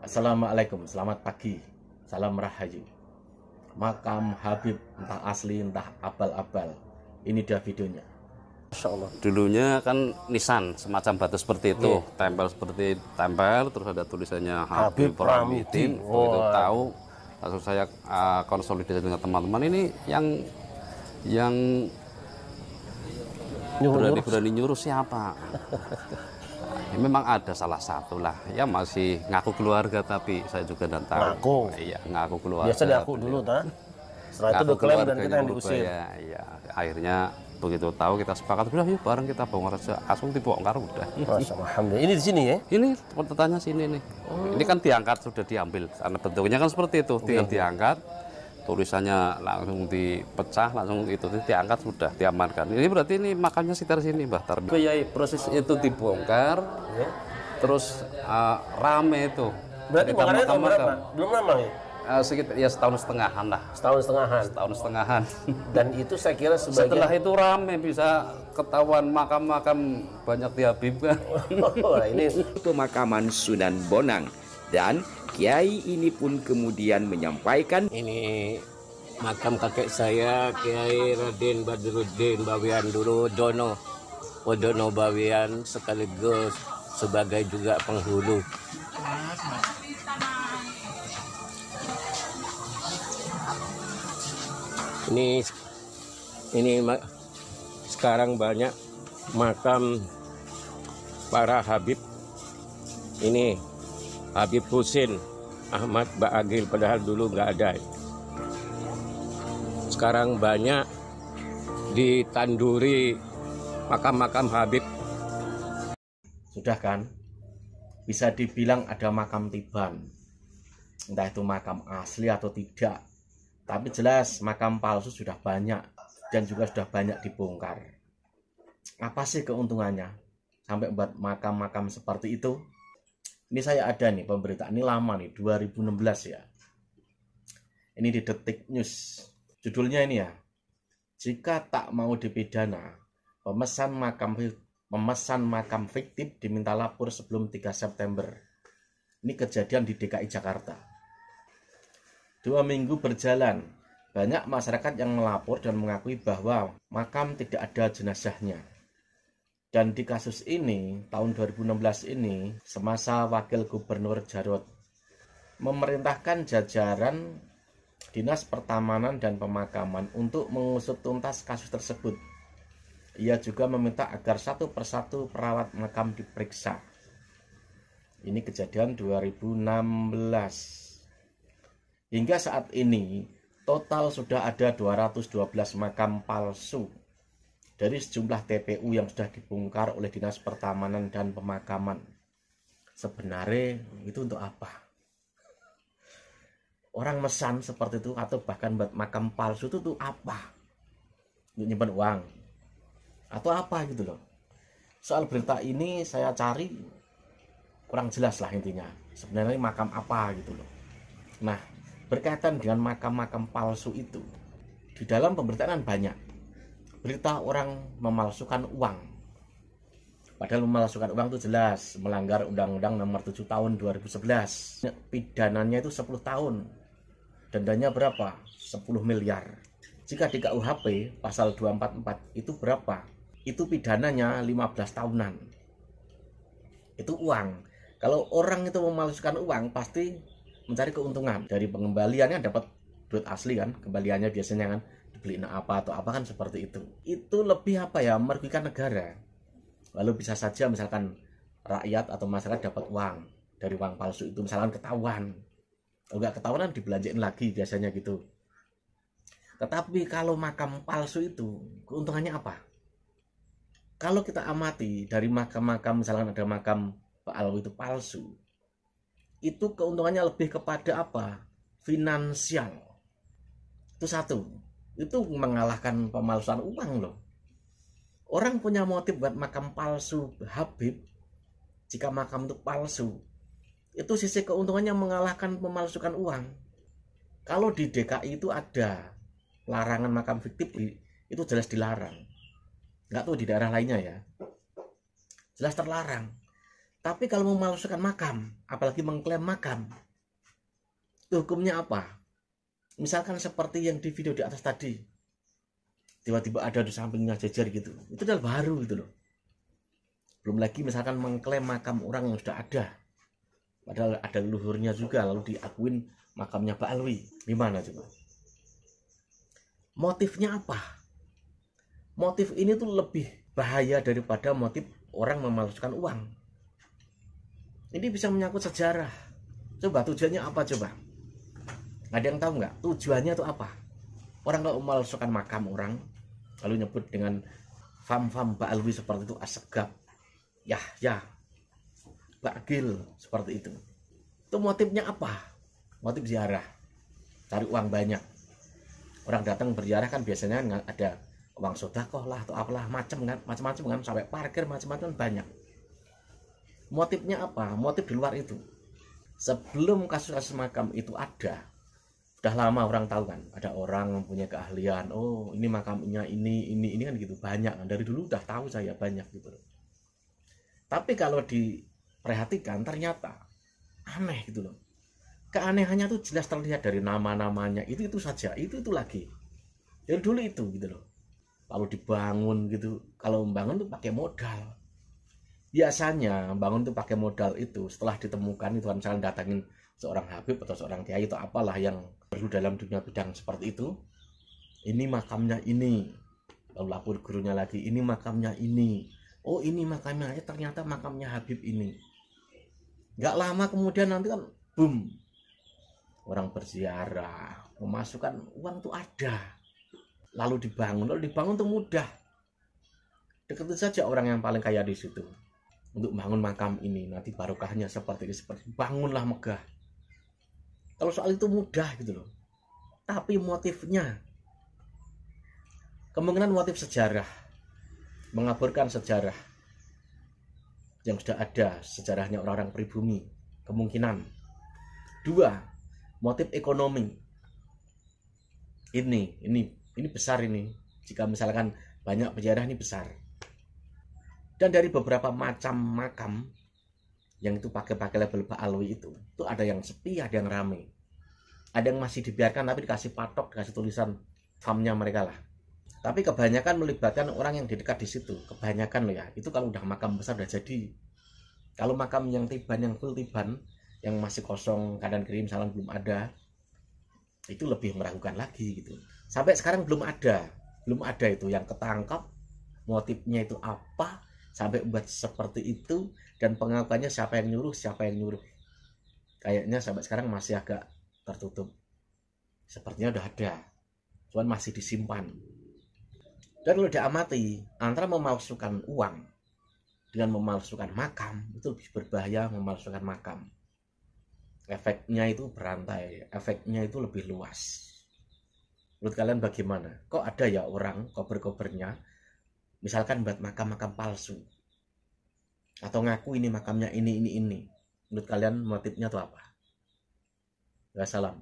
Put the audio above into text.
Assalamualaikum, selamat pagi, salam rahayu. Makam Habib entah asli entah abal-abal. Ini dia videonya. Masya Allah. Dulunya kan nisan semacam batu seperti itu, tempel seperti tempel, terus ada tulisannya Habib Pramidin. Begitu tahu, langsung saya konsolidasi dengan teman-teman ini yang berani nyuruh siapa? Ya, memang ada salah satu lah, ya masih ngaku keluarga tapi saya juga tidak tahu. Ngaku? Iya, ngaku keluarga. Biasa diaku dulu, tak? Setelah itu diklaim dan kita yang diusir. Ya, akhirnya begitu tahu kita sepakat, udah yuk bareng kita bongkar aja. Langsung dibongkar udah. Masya Allah, alhamdulillah. Ini di sini ya? Ini pertanyaannya sini nih. Ini kan diangkat sudah diambil, karena bentuknya kan seperti itu, tinggal diangkat. Tulisannya langsung dipecah, langsung itu diangkat sudah diamankan. Ini berarti ini makamnya sekitar sini, Mbah Tarbi. Proses itu dibongkar, terus rame itu. Berarti bongkarnya tahun berapa? Belum lama ya? Sekitar ya setahun setengahan lah. Setahun setengahan. Setahun setengahan. Dan itu saya kira sebagian... Setelah itu rame, bisa ketahuan makam-makam banyak di Habib kan. Ini pemakaman Sunan Bonang. Dan kiai ini pun kemudian menyampaikan, ini makam kakek saya, Kiai Raden Badruddin Bawian dulu Dono Bawian, sekaligus sebagai juga penghulu. Ini sekarang banyak makam para Habib. Ini Habib Husin Ahmad Ba'agil, padahal dulu nggak ada. Sekarang banyak ditanduri makam-makam Habib. Sudah kan? Bisa dibilang ada makam tiban. Entah itu makam asli atau tidak. Tapi jelas makam palsu sudah banyak dan juga sudah banyak dibongkar. Apa sih keuntungannya sampai buat makam-makam seperti itu? Ini saya ada nih pemberitaan, ini lama nih, 2016 ya. Ini di Detik News. Judulnya ini ya. Jika tak mau dipidana, pemesan makam fiktif diminta lapor sebelum 3 September. Ini kejadian di DKI Jakarta. 2 minggu berjalan, banyak masyarakat yang melapor dan mengakui bahwa makam tidak ada jenazahnya. Dan di kasus ini, tahun 2016 ini, semasa Wakil Gubernur Jarot memerintahkan jajaran Dinas Pertamanan dan Pemakaman untuk mengusut tuntas kasus tersebut. Ia juga meminta agar satu persatu perawat makam diperiksa. Ini kejadian 2016. Hingga saat ini, total sudah ada 212 makam palsu dari sejumlah TPU yang sudah dibongkar oleh Dinas Pertamanan dan Pemakaman. Sebenarnya itu untuk apa? Orang mesan seperti itu atau bahkan buat makam palsu itu tuh apa? Untuk nyimpan uang atau apa gitu loh. Soal berita ini saya cari kurang jelas lah intinya. Sebenarnya makam apa gitu loh. Nah, berkaitan dengan makam-makam palsu itu, di dalam pemberitaan banyak berita orang memalsukan uang. Padahal memalsukan uang itu jelas melanggar Undang-Undang Nomor 7 Tahun 2011. Pidananya itu 10 tahun. Dendanya berapa? 10 miliar. Jika di KUHP pasal 244 itu berapa? Itu pidananya 15 tahunan. Itu uang. Kalau orang itu memalsukan uang pasti mencari keuntungan. Dari pengembaliannya dapat duit asli kan, kembaliannya biasanya kan dibeliin apa atau apa kan seperti itu. Itu lebih apa ya, merugikan negara. Lalu bisa saja misalkan rakyat atau masyarakat dapat uang dari uang palsu itu, misalkan ketahuan. Kalau nggak ketahuan kan dibelanjain lagi biasanya gitu. Tetapi kalau makam palsu itu keuntungannya apa? Kalau kita amati dari makam-makam, misalkan ada makam Pak Alwi itu palsu, itu keuntungannya lebih kepada apa? Finansial. Itu satu. Itu mengalahkan pemalsuan uang loh. Orang punya motif buat makam palsu Habib. Jika makam itu palsu, itu sisi keuntungannya mengalahkan pemalsukan uang. Kalau di DKI itu ada larangan makam fiktif, itu jelas dilarang. Nggak tahu di daerah lainnya ya. Jelas terlarang. Tapi kalau memalsukan makam, apalagi mengklaim makam, itu hukumnya apa? Misalkan seperti yang di video di atas tadi, tiba-tiba ada di sampingnya jejer gitu, itu adalah baru gitu loh. Belum lagi misalkan mengklaim makam orang yang sudah ada, padahal ada leluhurnya juga, lalu diakuin makamnya Pak Alwi. Gimana coba? Motifnya apa? Motif ini tuh lebih bahaya daripada motif orang memalsukan uang. Ini bisa menyangkut sejarah. Coba tujuannya apa coba? Ada yang tahu nggak? Tujuannya itu apa? Orang kalau memalsukan makam orang, lalu nyebut dengan fam-fam Pak Alwi seperti itu, Assegaf, ya, Bakgil, seperti itu. Itu motifnya apa? Motif ziarah, cari uang banyak. Orang datang berziarah kan biasanya ada uang sedekah lah atau apalah macam-macam kan, sampai parkir macam-macam banyak. Motifnya apa? Motif di luar itu. Sebelum kasus-kasus makam itu ada, sudah lama orang tahu kan, ada orang mempunyai keahlian, oh ini makamnya ini kan gitu, banyak kan, dari dulu udah tahu saya banyak gitu loh. Tapi kalau diperhatikan ternyata aneh gitu loh. Keanehannya tuh jelas terlihat dari nama-namanya, itu saja, itu lagi. Dari dulu itu gitu loh. Lalu dibangun gitu, kalau membangun tuh pakai modal. Biasanya bangun tuh pakai modal itu setelah ditemukan itu, misalnya datangin seorang habib atau seorang kiai atau apalah yang perlu dalam dunia bidang seperti itu, ini makamnya ini, lalu lapor gurunya lagi, ini makamnya ini, oh ini makamnya, ternyata makamnya habib ini. Nggak lama kemudian nanti kan boom, orang berziarah, memasukkan uang tuh ada, lalu dibangun tuh mudah. Deketin saja orang yang paling kaya di situ untuk bangun makam ini, nanti barokahnya seperti bangunlah megah. Kalau soal itu mudah gitu loh. Tapi motifnya, kemungkinan motif sejarah, mengaburkan sejarah yang sudah ada, sejarahnya orang-orang pribumi, kemungkinan. Dua, motif ekonomi. Ini besar ini. Jika misalkan banyak penjara ini besar. Dan dari beberapa macam makam yang itu pakai label Pak Alwi itu ada yang sepi, ada yang rame, ada yang masih dibiarkan tapi dikasih patok, dikasih tulisan famnya mereka lah. Tapi kebanyakan melibatkan orang yang di dekat di situ, kebanyakan loh ya. Itu kalau udah makam besar udah jadi. Kalau makam yang tiban, yang full tiban, yang masih kosong kanan kiri misalnya belum ada, itu lebih meragukan lagi gitu. Sampai sekarang belum ada itu yang ketangkap motifnya itu apa, sampai buat seperti itu, dan pengakuannya siapa yang nyuruh. Kayaknya sampai sekarang masih agak tertutup. Sepertinya udah ada, cuman masih disimpan. Dan kalau diamati, antara memalsukan uang dengan memalsukan makam, itu lebih berbahaya memalsukan makam. Efeknya itu berantai, efeknya itu lebih luas. Menurut kalian bagaimana? Kok ada ya orang kober-kobernya misalkan buat makam-makam palsu, atau ngaku ini makamnya ini. Menurut kalian motifnya itu apa? Wassalam.